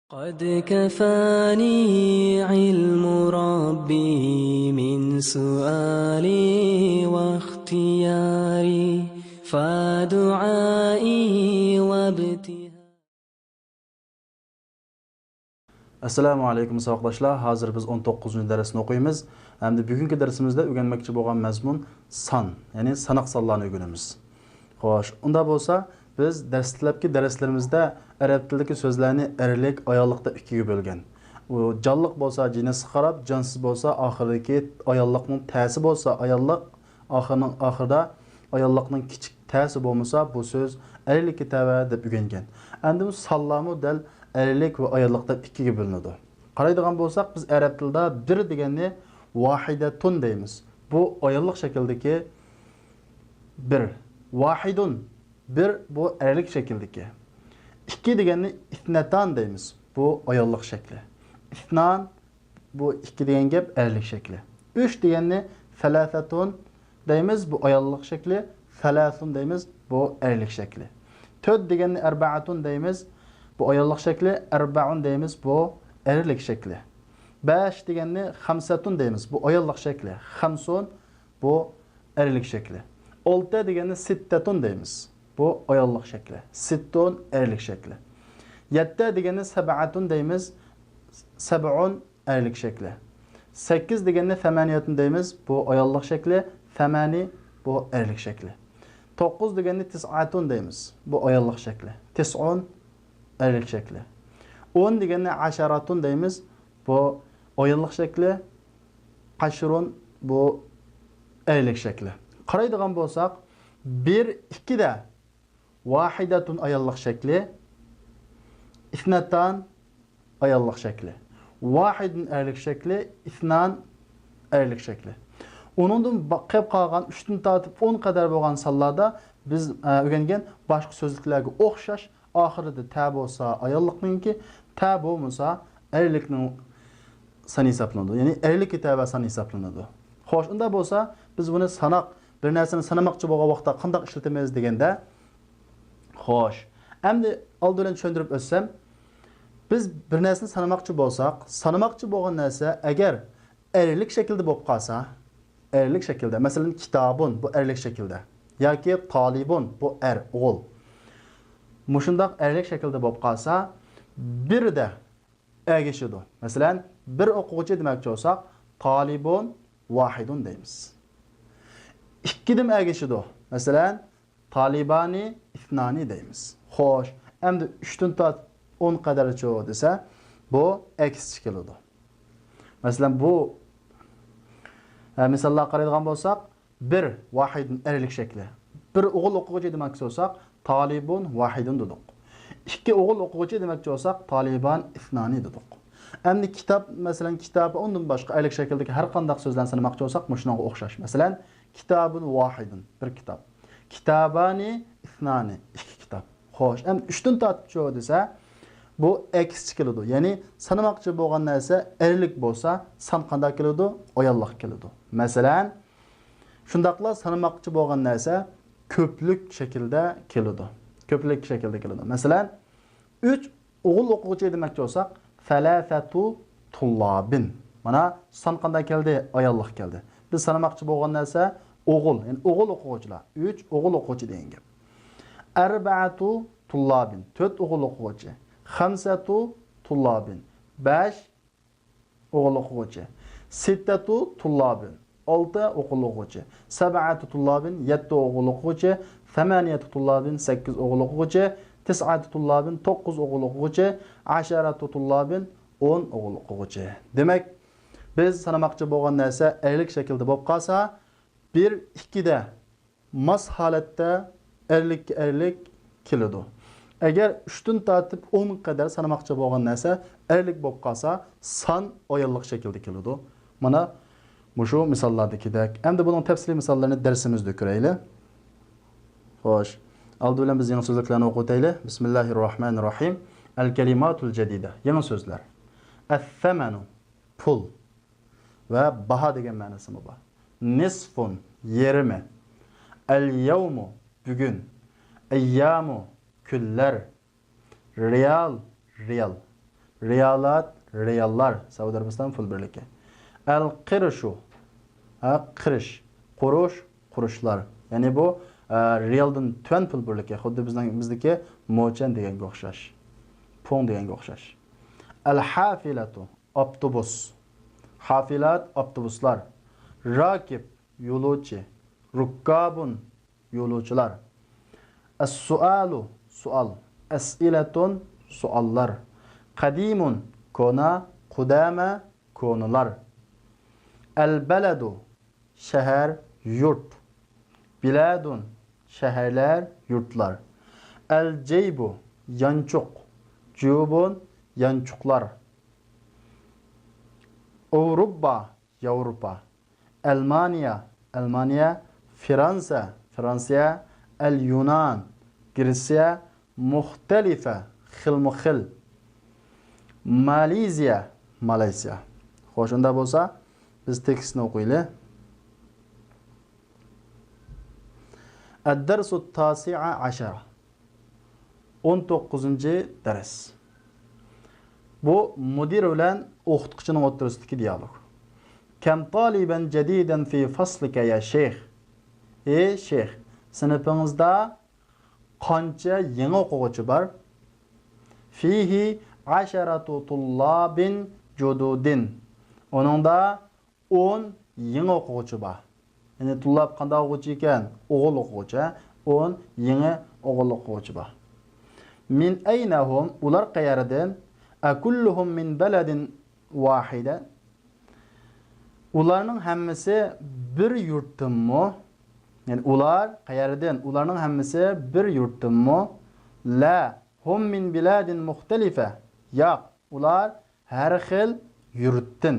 قد كفاني علم ربي من سؤالي واختياري فدعائي وابتهالي. Assalamu alaykum savoqdoshlar. Hozir biz 19-darsni o'qiymiz. Hamda bugungi darsimizda o'rganmoqchi bo'lgan mazmun son, ya'ni sanoq sonlarni o'rganamiz. Xo'sh, unda bo'lsa, biz dastlabki darslarimizda arab tilidagi so'zlarni erlik, ayollikda ikkiga bo'lgan. U jonliq bo'lsa jinsi qarab, jonsiz bo'lsa oxiridagi ayollikning ta'si bo'lsa, ayollik oxirida ayollikning kichik ta'si bo'lmasa, bu so'z erlik tava deb o'rgangan. Endi bu sonlarni dal erlik ve ayollikda ikkiga bo'linadi. Qaraydigan bo'lsak, biz arab tilida bir deganni vahidatun deymiz. Bu ayollik shakldagi bir. Vahidun bir bu erlik shakldagi. İki deganni ithnatan deymiz. Bu ayollik shakli. İthnan bu ikki degan gap erlik shakli. Üç deganni salasatun deymiz. Bu ayollik shakli. Salasun deymiz. Bu erlik shakli. To'rt deganni arba'atun deymiz. Bu ayollik shakli, arba'un deymiz, bu erlik shakli. 5 deganni xamsatun deymiz, bu ayollik shakli. Xamsun bu erlik shakli. 6 deganni sittatun deymiz, bu ayollik shakli. Sittun erlik shakli. 7 deganni sab'atun deymiz, sab'un erlik shakli. 8 deganni samaniyatun deymiz, bu ayollik shakli. Samani bu erlik shakli. 9 deganni tis'atun deymiz, bu ayollik shakli. Tis'un erlik shakli. 10 deganni asharatun deymiz. Bu ayollik shakli. Qashrun bu erlik shakli. Qaraydigan bo'lsak, 1 2 da vahidatun ayollik shakli. Ithnatan ayollik shakli. Vahidun erlik shakli, ithnan erlik shakli. Onundan qolib qolgan 3 dan tortib 10 qadar bo'lgan sonlarda biz o'rgangan boshqa so'zliklarga o'xshash oxirida ta bo'lsa ayollikninki, ta bo'lmasa erlikning soni hisoblanadi. Ya'ni erlik tava soni hisoblanadi. Xo'sh, unda bo'lsa biz buni sanoq, bir narsani sanamoqchi bo'lgan vaqtda qanday ishlatamiz deganda, xo'sh, endi oldindan tushuntirib o'tsam, biz bir narsani sanamoqchi bo'lsak, sanamoqchi bo'lgan narsa agar erlik shaklda bo'lib qolsa, erlik shaklda, masalan, kitobun bu erlik shaklda yoki talibun bu o'g'il. Mushundaq erlik shaklda bo'lib qolsa, birda ergashadi. Masalan, bir o'quvchi demoqchi bo'lsak, talibun wahidun deymiz. Ikkidim ergashadi. Masalan, talibani ithnani deymiz. Xo'sh, endi 3 dan tortib 10 qadarcha desa, bu aks keladi. Masalan, bu misollar qaraydigan bo'lsak, bir wahidun erlik shakli. Bir o'g'il o'quvchi demoqchi bo'lsak, talibun wahidun dedik. İki o'g'il o'quvchi demoqchi bo'lsak, taliban ithnani dedik. Endi kitob, masalan, kitob undan boshqa erlik shakldagi har qanday so'zlarni sanamoqchi bo'lsak, shunga o'xshash. Masalan, kitobun wahidun bir kitob. Kitobani ithnani ikki kitob. Xo'sh, endi 3 dan tortib desa, bu aks keladi. Ya'ni sanamoqchi bo'lgan narsa erlik bo'lsa, san qanday keladi? Ayollik keladi. Masalan, shundaqla sanamoqchi bo'lgan narsa ko'plik shaklda keladi. Ko'plik shaklda keladi. Masalan, 3 o'g'il o'quvchi demoqchi bo'lsak, salasatu tullabin. Mana son qanday keldi? Ayollik keldi. Biz sanamoqchi bo'lgan narsa o'g'il, ya'ni o'g'il o'quvchilar. 3 o'g'il o'quvchi degan gap. Arba'atu tullabin, 4 o'g'il o'quvchi. Xamsatu tullabin, 5 o'g'il o'quvchi. Sittatu tullabin, 6 o'g'il o'quvchi. Sab'atu tullabin, 7 o'g'il o'quvchi. Samaniyatu tullabin, 8 o'g'il o'quvchi. Tis'atu tullabin, 9 o'g'il o'quvchi. Asharatu tullabin, 10 o'g'il o'quvchi. Demak, biz sanamoqchi bo'lgan narsa erlik shaklda bo'lib qolsa, 1 2 da mas holatda erlik keladi. Agar 3 dan tortib 10 qadar sanamoqchi bo'lgan narsa erlik bo'lib qolsa, son ayollik shaklda keladi. Mana mushu misollardagidek. Endi buning tafsiliy misollarini darsimizda ko'raylik. Xo'sh, oldi bilan biz yangi so'zlarni o'qib o'taylik. Bismillahirrohmanirrohim. Al-kalimatul jadida. Yangi so'zlar. As-samanu pul va baho degan ma'nosi bor. Nisfun yarmi. Al-yawmu bugun. Ayyamu kunlar. Riyal Riyalat, riyallar. Saudiya Arabiston pul birligi. Al-qirshu. Qirish. Qurush, qurushlar. Ya'ni bu riyaldan tuan pul birligi. Xuddi bizdagi mo'chan deganga o'xshash. Pong deganga o'xshash. Al-hafilatu. Avtobus. Hafilat, avtobuslar. Rakib, yo'lovchi. Rukkabun, yo'lovchilar. As-sualu, sual. As'ilatun, suallar. Qadimun, kona. Qudama, konular. Al-baladu, şehir, yurt. Biladun, şehirler, yurtlar. El-ceybu, yançuk. Cubun, yançuklar. Avrupa, Avrupa. Almanya, Almanya. Fransa, Fransa. El-Yunan, Gresya. Muhtelife, xilmuxil. Malezya, Malaysiya. Xo'sh, unda bo'lsa, biz tekstni o'qiylik. Ad-darsu at-tasi'a 'ashara. 19-chi dars. Bu mudir bilan o'qituvchining o'rtasidagi dialog. Kam taliban jadidan fi faslika ya sheyx. Ey sheyx, sinfingizda qancha yangi o'quvchi bor? Fihi 'asharatu tullabin jududin. Onunda 10 yangi o'quvchi bor. Ya'ni tullab qanday o'quvchi ekan? O'g'il o'quvchi, 10 yangi o'g'il o'quvchi bor. Min aynahum, ular qayerdan? Akulluhum min baladin wahida. Ularning hammasi bir yurtdanmi? Yani ular qayerdan? Ularning hammasi bir yurtdanmi? La, hum min biladin muxtalifa. Yo'q, ular har xil yurtdan.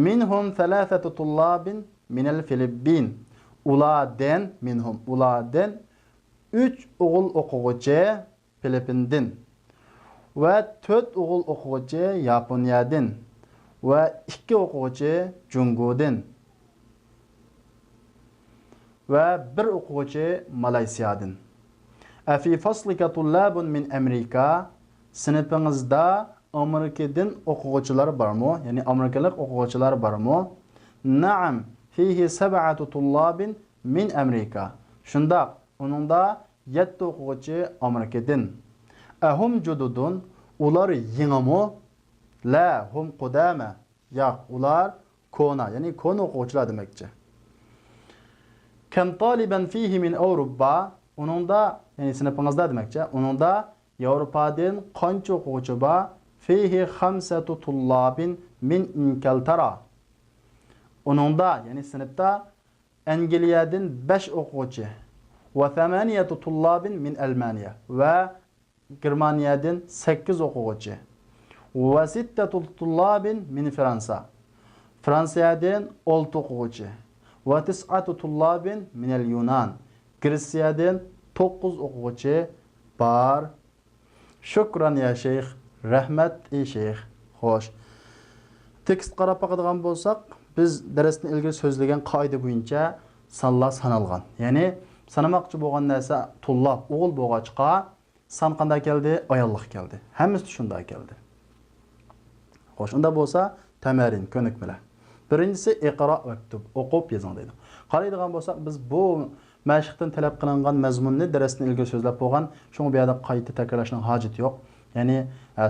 Minhum thalathatu tullabin min al-Filippin. Ulardan 3 o'g'il o'quvchi Filippindan va 4 o'g'il o'quvchi Yaponiyadan va 2 o'quvchi Jungodan va 1 o'quvchi Malayziyadan. Afi faslika tullabun min Amerika. Sinfingizda Amerikadan o'quvchilar bormi? Ya'ni amerikalik o'quvchilar bormi? Na'am, fihi 7 tullabin min Amerika. Shunda uningda 7 o'quvchi Amerikadan. Ahum jududun, ular yengimi? La, hum qudama. Yo'q, ular kona, ya'ni kona o'quvchilar demakchi. Kam taliban fihi min Avrupa. Uningda, ya'ni sinfingizda demakchi. Uningda Yevropadan qancha o'quvchi bor? Fihi 5 tullabin min Ingiltara. Uningda, ya'ni sinfda Angliyadan 5 o'quvchi va 8 tullabin min Almaniya va Germaniyadan 8 o'quvchi va 6 tullabin min Fransa. Fransiyadan 6 o'quvchi va 9 tullabin min al-Yunan. Gretsiyadan 9 o'quvchi bor. Shukran ya sheyx. Rahmat ey sheyx. Xo'sh. Tekst qarab baqadigan bo'lsak, biz darsni ilgari so'zlagan qoida bo'yicha sonlar sanalgan. Ya'ni sanamoqchi bo'lgan narsa tullab o'g'il bo'lg'achqa san qanday keldi? Ayollik keldi. Hammasi shunday keldi. Xo'sh, unda bo'lsa tamarin ko'nikmalar. Birinchisi iqro vaktub, o'qib yozing deydi. Qaraydigan bo'lsak, biz bu mashqdan talab qilingan mazmunni darsni ilgari so'zlab qo'ygan, shunga bu yerda qayta takrorlashning hojati yo'q. Ya'ni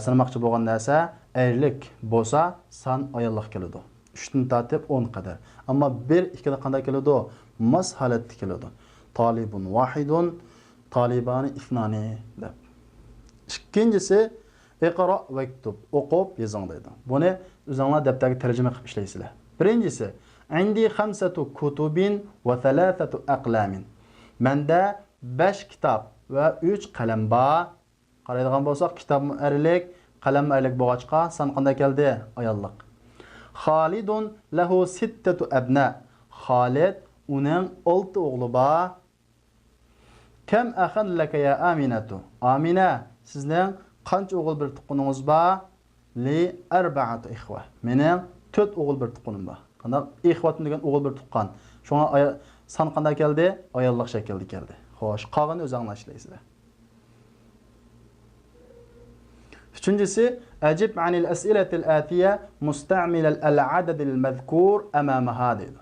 sanamoqchi bo'lgan narsa aylik bo'lsa san ayollik keladi. 3 dan tortib 10 qadar. Ammo 1-2 da qanday keladi? Mas holatda keladi. Talibun wahidun, talibani ithnani deb. Ikkinchisi iqro vaktub, o'qib yozing deydi. Buni o'zingizlar daftarga tarjima qilib ishlaysizlar. Birinchisi, indi 5 kutubin va 3 aqlamin. Menda 5 kitob va 3 qalam bor. Qaraydigan bo'lsak, kitob erlik, qalam erlik bo'lg'achqa san qanday keldi? Ayollik. Xolidun lahu 6 abna. Xolid uning 6 o'g'li bor. Kam axan laka ya Aminatu. Amina, sizning qancha o'g'il bir tuqqaningiz bor? Li 4 ikhwa. Mening 4 o'g'il bir tuqqanim bor. Qanday ikhvatim degan o'g'il bir tuqqan. Shunga san qanday keldi? Ayollik shaklda keldi. Xo'sh, qolganini o'zingizlar ishlaysiz. Üçüncüsü, ecib anil es'iletil atiye musta'milel el-adedil mezkur emamaha deydi.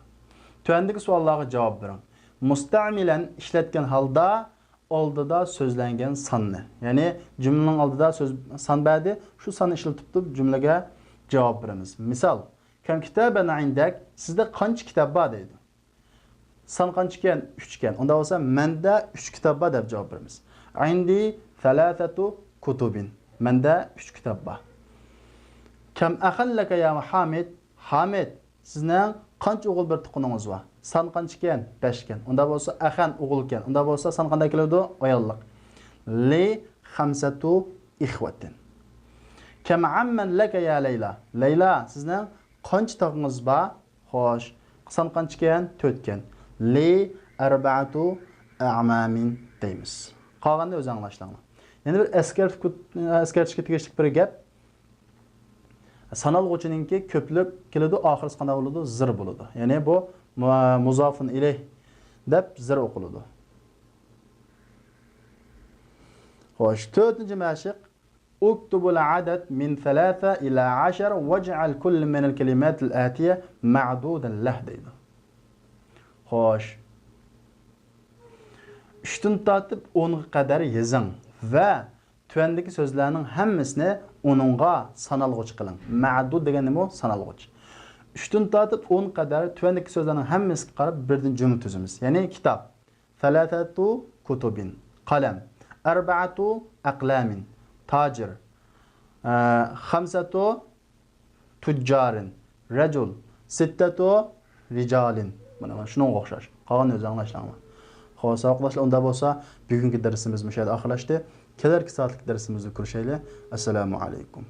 Tövendeki suallara cevap verin. Musta'milen işletken halda olduda sözlengen sanını. Yani cümlenin aldıda san badi, şu sanı işletip cümlege cevap veriniz. Misal, kem kitaben indek, sizde kaç kitap var deydi. San kaçken? 3 iken. Onda olsa mende 3 kitap var deb cevap verimiz. İndi thalathatu kutubin. Mende 3 kitap var. Kem ahallaka ya Muhammed? Hamid, sizden kaç oğul bir tuqununuz var? San kaçken? 5 iken. Onda olsa ahan oğul iken. Onda olsa san qanday keladi? Ayollik. Li khamsatu ikhwatin. Kem amman laka ya Leyla? Leyla, sizden kaç tağınız var? Xo'sh. San kaçken? 4 iken. Li arba'atu a'mamin deymiz. Qolganda o'zi anglashlanadi. Yana bir eskartishga tegishli bir gap. Sanalg'uchininki ko'plik keladi, oxirisi qanday bo'ladi? Zir bo'ladi. Ya'ni bu muzofun ilayh deb zir o'qiladi. Xo'sh, 4-mashiq اكتب العدد من 3 إلى 10 واجعل كل من الكلمات الآتية معدودا له deydi. Xo'sh. 3dan tortib 10 ga qadar yozing va tuvandagi so'zlarning hammasini onunga sanalg'uch qiling. Ma'dud degani nima? Sanalg'uch. 3dan tortib 10 qadar tuvandagi so'zlarning hammasiga qarab birdan jumla tuzamiz. Ya'ni kitob. Thalathatu kutubin. Qalam. Arba'atu aqlamin. Tajir. Khamsatu tujjarin. Rajul. Sittatu rijalin. Mana shunga o'xshash. Qolgani o'zi anglashlanma. Xo'sh, savoqdoshlar, unda bo'lsa, bugungi darsimiz mushada oxirlashdi. Kelarki soatlik darsimizni ko'rishaylik. Assalomu alaykum.